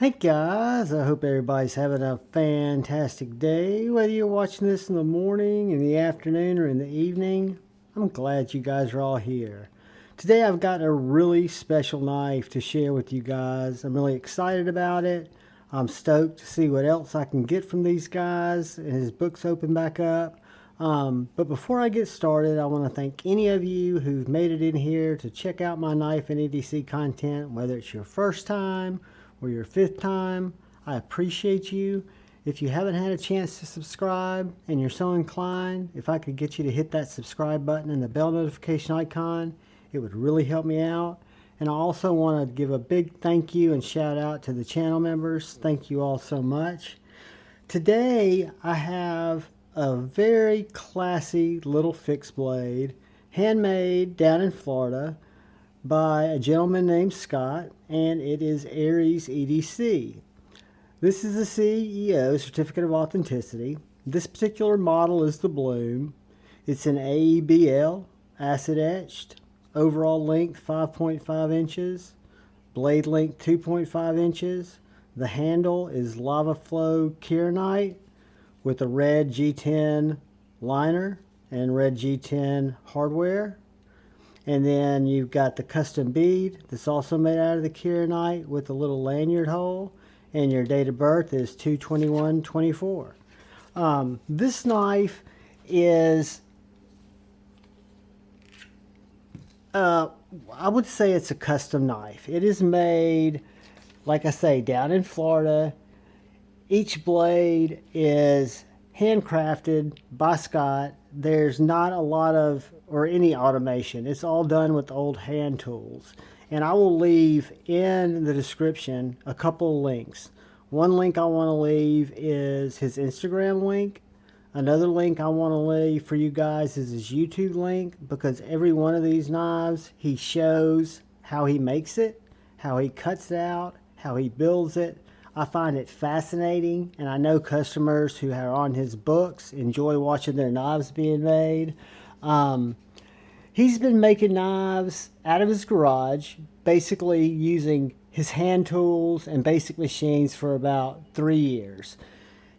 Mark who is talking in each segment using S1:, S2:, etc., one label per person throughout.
S1: Hey guys, I hope everybody's having a fantastic day. Whether you're watching this in the morning, in the afternoon, or in the evening, I'm glad you guys are all here. Today I've got a really special knife to share with you guys. I'm really excited about it. I'm stoked to see what else I can get from these guys and his books open back up. But before I get started, I want to thank any of you who've made it in here to check out my knife and EDC content, whether it's your first time or your fifth time. I appreciate you. If you haven't had a chance to subscribe and you're so inclined, if I could get you to hit that subscribe button and the bell notification icon, it would really help me out. And I also want to give a big thank you and shout out to the channel members. Thank you all so much. Today I have a very classy little fixed blade, handmade down in Florida by a gentleman named Scott, and it is Aries EDC. This is the CEO Certificate of Authenticity. This particular model is the Bloom. It's an AEBL, acid etched, overall length 5.5 inches, blade length 2.5 inches. The handle is lava flow kieranite with a red G10 liner and red G10 hardware. And then you've got the custom bead that's also made out of the kieranite with a little lanyard hole. And your date of birth is 2/21/24. This knife is, I would say it's a custom knife. It is made, like I say, down in Florida. Each blade is handcrafted by Scott. There's not a lot of or any automation. It's all done with old hand tools. And I will leave in the description a couple of links. One link I want to leave is his Instagram link. Another link I want to leave for you guys is his YouTube link, because every one of these knives he shows how he makes it, how he cuts it out, how he builds it. I find it fascinating, and I know customers who are on his books enjoy watching their knives being made. He's been making knives out of his garage, basically using his hand tools and basic machines for about 3 years.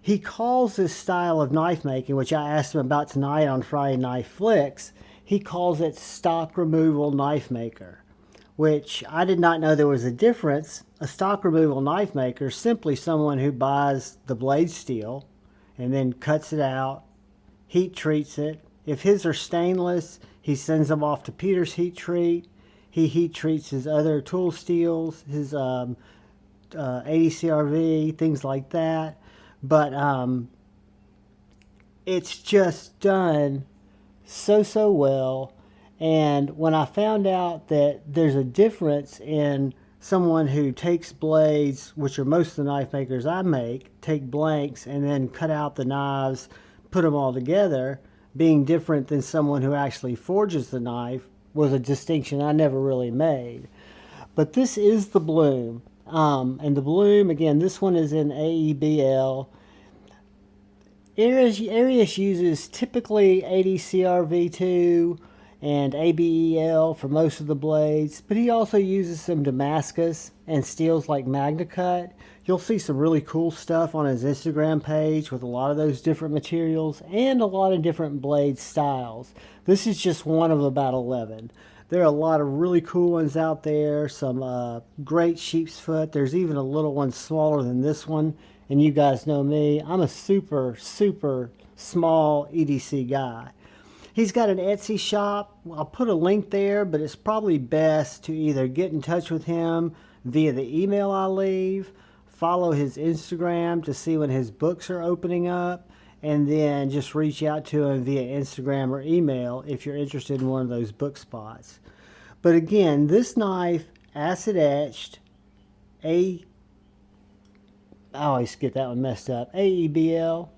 S1: He calls this style of knife making, which I asked him about tonight on Friday Knife Flicks, he calls it stock removal knife maker, which I did not know there was a difference. A stock removal knife maker is simply someone who buys the blade steel and then cuts it out, heat treats it. If his are stainless, he sends them off to Peter's heat treat. He heat treats his other tool steels, his ADCRV, things like that. But it's just done so well. And when I found out that there's a difference in someone who takes blades, which are most of the knife makers I make, take blanks and then cut out the knives, put them all together, being different than someone who actually forges the knife, was a distinction I never really made. But this is the Bloom. And the Bloom, again, this one is in AEBL. Aries uses typically ADCRV2 and ABEL for most of the blades, but he also uses some Damascus and steels like MagnaCut. You'll see some really cool stuff on his Instagram page with a lot of those different materials and a lot of different blade styles. This is just one of about 11. There are a lot of really cool ones out there, some great sheep's foot. There's even a little one smaller than this one, and you guys know me, I'm a super small EDC guy. He's got an Etsy shop. I'll put a link there, but it's probably best to either get in touch with him via the email I leave, follow his Instagram to see when his books are opening up, and then just reach out to him via Instagram or email if you're interested in one of those book spots. But again, this knife, acid etched, I always get that one messed up, AEBL,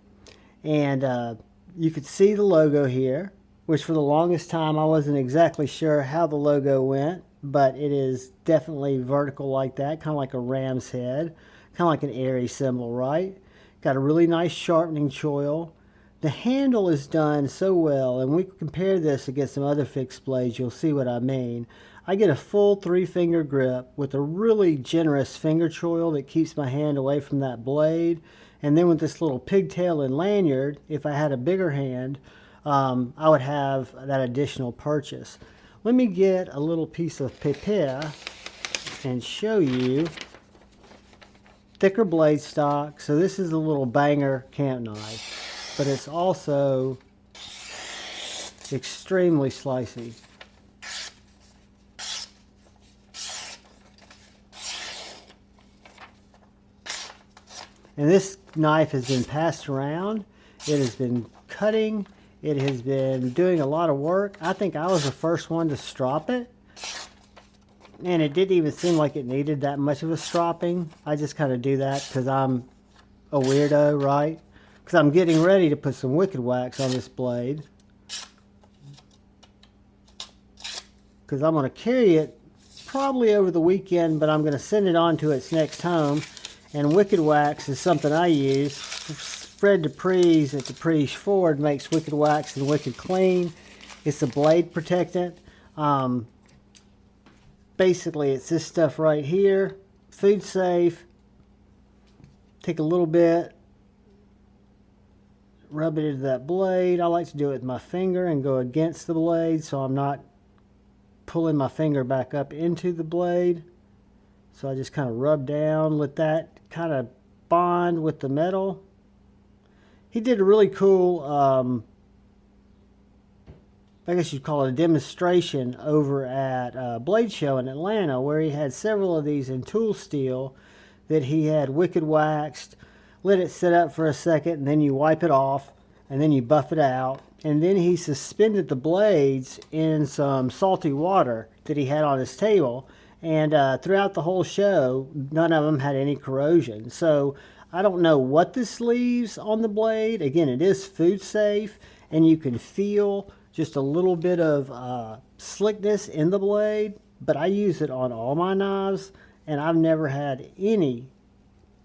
S1: and you could see the logo here, which for the longest time I wasn't exactly sure how the logo went, but it is definitely vertical like that, kind of like a ram's head, kind of like an Aries symbol, right? Got a really nice sharpening choil. The handle is done so well, and we compare this against some other fixed blades, you'll see what I mean. I get a full 3-finger grip with a really generous finger choil that keeps my hand away from that blade. And then with this little pigtail and lanyard, if I had a bigger hand, I would have that additional purchase. Let me get a little piece of paper and show you. Thicker blade stock. So this is a little banger camp knife, but it's also extremely slicey. And this knife has been passed around. It has been cutting. It has been doing a lot of work. I think I was the first one to strop it. And it didn't even seem like it needed that much of a stropping. I just kind of do that because I'm a weirdo, right? Because I'm getting ready to put some wicked wax on this blade. Because I'm going to carry it probably over the weekend, but I'm going to send it on to its next home. And wicked wax is something I use. Fred Dupree's at Dupree's Ford makes wicked wax and wicked clean. It's a blade protectant. Basically, it's this stuff right here. Food safe. Take a little bit, rub it into that blade. I like to do it with my finger and go against the blade so I'm not pulling my finger back up into the blade. So I just kind of rub down, let that kind of bond with the metal. He did a really cool, I guess you'd call it a demonstration over at Blade Show in Atlanta, where he had several of these in tool steel that he had wicked waxed, let it sit up for a second, and then you wipe it off, and then you buff it out. And then he suspended the blades in some salty water that he had on his table. And throughout the whole show, none of them had any corrosion. So I don't know what this leaves on the blade. Again, it is food safe, and you can feel just a little bit of slickness in the blade. But I use it on all my knives, and I've never had any,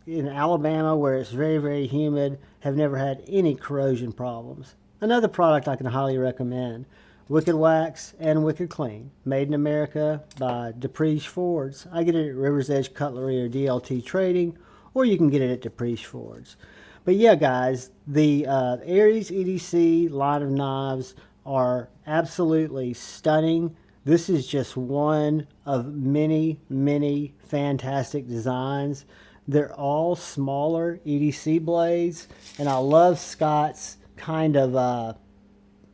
S1: in Alabama where it's very, very humid, have never had any corrosion problems. Another product I can highly recommend. Wicked Wax and Wicked Clean, made in America by Dupree's Fords. I get it at River's Edge Cutlery or DLT Trading, or you can get it at Dupree's Fords. But yeah, guys, the Aries EDC line of knives are absolutely stunning. This is just one of many, many fantastic designs. They're all smaller EDC blades, and I love Scott's kind of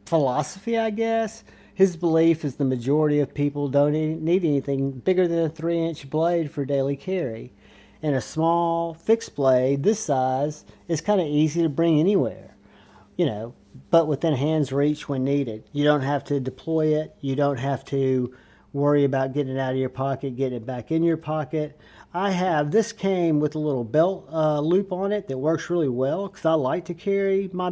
S1: philosophy, I guess. His belief is the majority of people don't need anything bigger than a 3-inch blade for daily carry. And a small fixed blade this size is kind of easy to bring anywhere, you know, but within hand's reach when needed. You don't have to deploy it. You don't have to worry about getting it out of your pocket, getting it back in your pocket. This came with a little belt loop on it that works really well because I like to carry my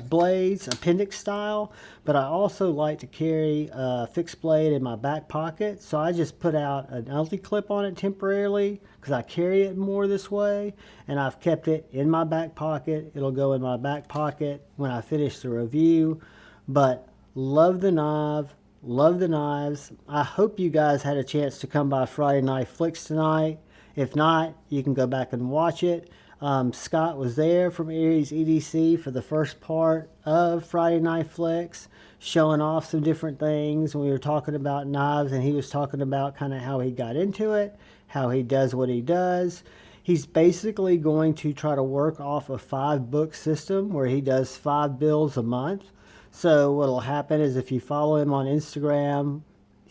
S1: blades appendix style, but I also like to carry a fixed blade in my back pocket. So I just put out an ulti clip on it temporarily because I carry it more this way, and I've kept it in my back pocket. It'll go in my back pocket when I finish the review. But love the knife. Love the knives. I hope you guys had a chance to come by Friday Night Flicks tonight. If not, you can go back and watch it. Scott was there from Aries EDC for the first part of Friday Night Flicks, showing off some different things. We were talking about knives, and he was talking about kind of how he got into it, how he does what he does. He's basically going to try to work off a 5-book system where he does 5 builds a month. So what'll happen is if you follow him on Instagram,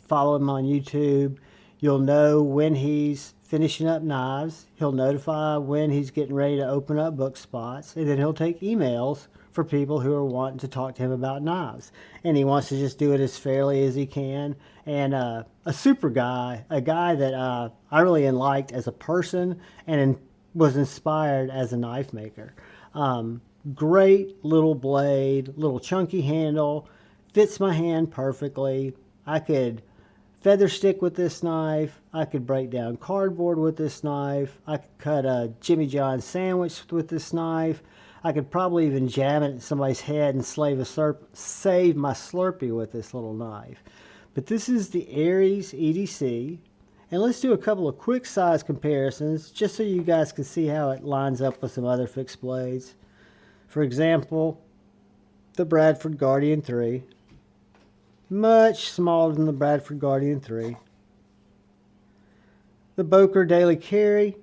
S1: follow him on YouTube, you'll know when he's finishing up knives. He'll notify when he's getting ready to open up book spots, and then he'll take emails for people who are wanting to talk to him about knives. And he wants to just do it as fairly as he can. And a super guy, a guy that I really liked as a person and was inspired as a knife maker. Great little blade, little chunky handle, fits my hand perfectly. I could feather stick with this knife. I could break down cardboard with this knife. I could cut a Jimmy John sandwich with this knife. I could probably even jam it in somebody's head and save my Slurpee with this little knife. But this is the Aries EDC. And let's do a couple of quick size comparisons just so you guys can see how it lines up with some other fixed blades. For example, the Bradford Guardian 3. Much smaller than the Bradford Guardian 3. The Boker Daily Carry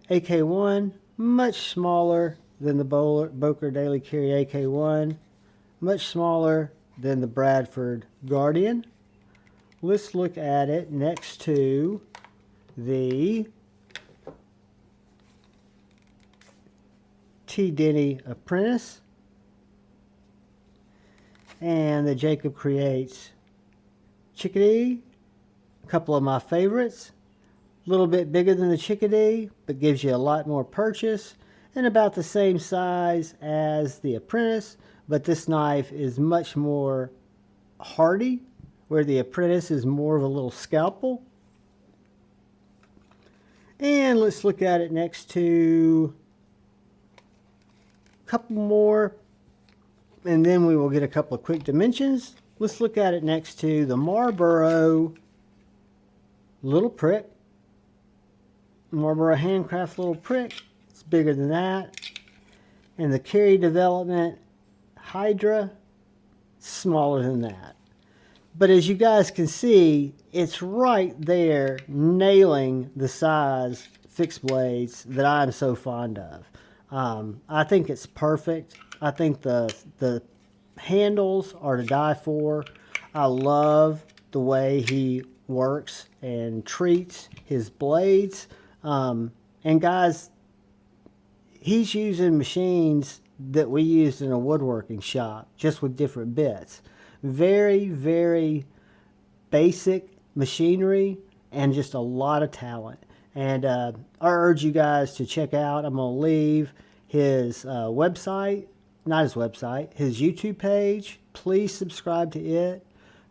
S1: AK1, much smaller than the Boker Daily Carry AK1, much smaller than the Bradford Guardian. Let's look at it next to the T. Denny Apprentice and the Jacob Creates Chickadee. A couple of my favorites. A little bit bigger than the Chickadee, but gives you a lot more purchase, and about the same size as the Apprentice, but this knife is much more hardy, where the Apprentice is more of a little scalpel. And let's look at it next to a couple more, and then we will get a couple of quick dimensions. Let's look at it next to the Marlboro Little Prick. Marlboro Handcraft Little Prick. It's bigger than that. And the Carry Development Hydra, smaller than that. But as you guys can see, it's right there nailing the size fixed blades that I'm so fond of. I think it's perfect. I think the handles are to die for. I love the way he works and treats his blades. And guys, he's using machines that we used in a woodworking shop, just with different bits. Very, very basic machinery and just a lot of talent. And I urge you guys to check out, I'm going to leave his website, not his website, his YouTube page. Please subscribe to it.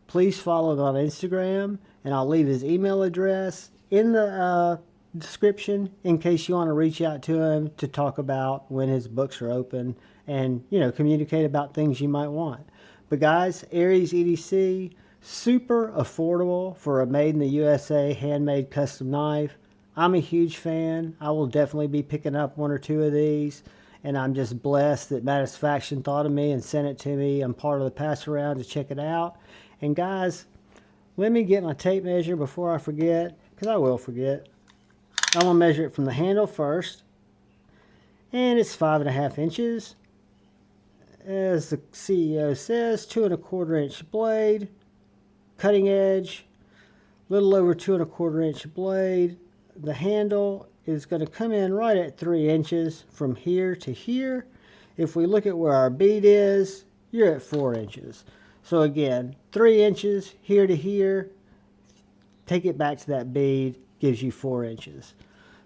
S1: Please follow him on Instagram, and I'll leave his email address in the description in case you want to reach out to him to talk about when his books are open and, you know, communicate about things you might want. But guys, Aries EDC, super affordable for a made in the USA handmade custom knife. I'm a huge fan. I will definitely be picking up one or two of these, and I'm just blessed that Satisfaction thought of me and sent it to me. I'm part of the pass around to check it out. And guys, let me get my tape measure before I forget, because I will forget. I'm going to measure it from the handle first, and it's 5.5 inches. As the CEO says, 2 1/4 inch blade, cutting edge, little over 2 1/4 inch blade. The handle is going to come in right at 3 inches from here to here. If we look at where our bead is, you're at 4 inches. So again, 3 inches here to here. Take it back to that bead, gives you 4 inches.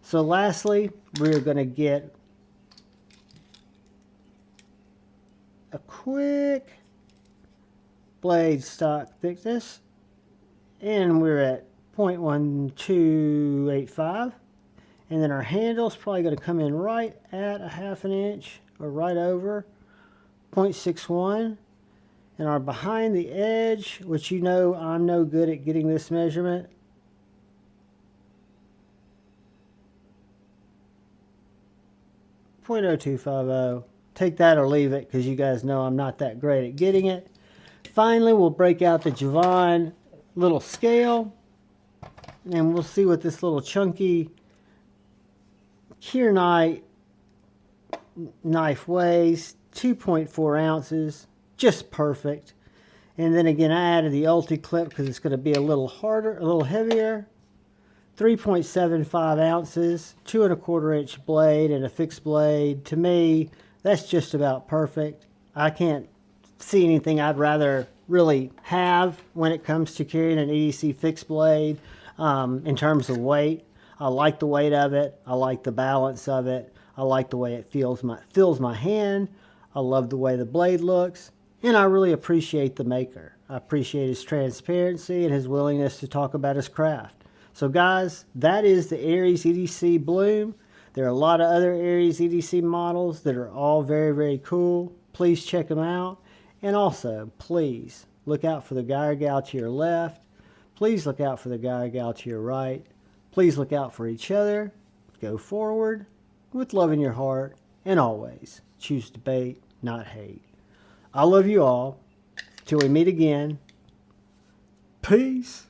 S1: So lastly, we're going to get a quick blade stock thickness, and we're at 0.1285, and then our handle's probably going to come in right at 1/2 inch or right over 0.61, and our behind the edge, which you know I'm no good at getting this measurement, 0.0250. Take that or leave it, because you guys know I'm not that great at getting it. Finally, we'll break out the Javon little scale, and we'll see what this little chunky Kierknight knife weighs. 2.4 ounces, just perfect. And then again, I added the Ulti clip because it's going to be a little harder, a little heavier. 3.75 ounces, 2 1/4 inch blade, and a fixed blade. To me, that's just about perfect. I can't see anything I'd rather really have when it comes to carrying an EDC fixed blade in terms of weight. I like the weight of it. I like the balance of it. I like the way it fills my hand. I love the way the blade looks. And I really appreciate the maker. I appreciate his transparency and his willingness to talk about his craft. So guys, that is the Aries EDC Bloom. There are a lot of other Aries EDC models that are all very, very cool. Please check them out. And also, please look out for the guy or gal to your left. Please look out for the guy or gal to your right. Please look out for each other. Go forward with love in your heart. And always choose debate, not hate. I love you all. Till we meet again. Peace.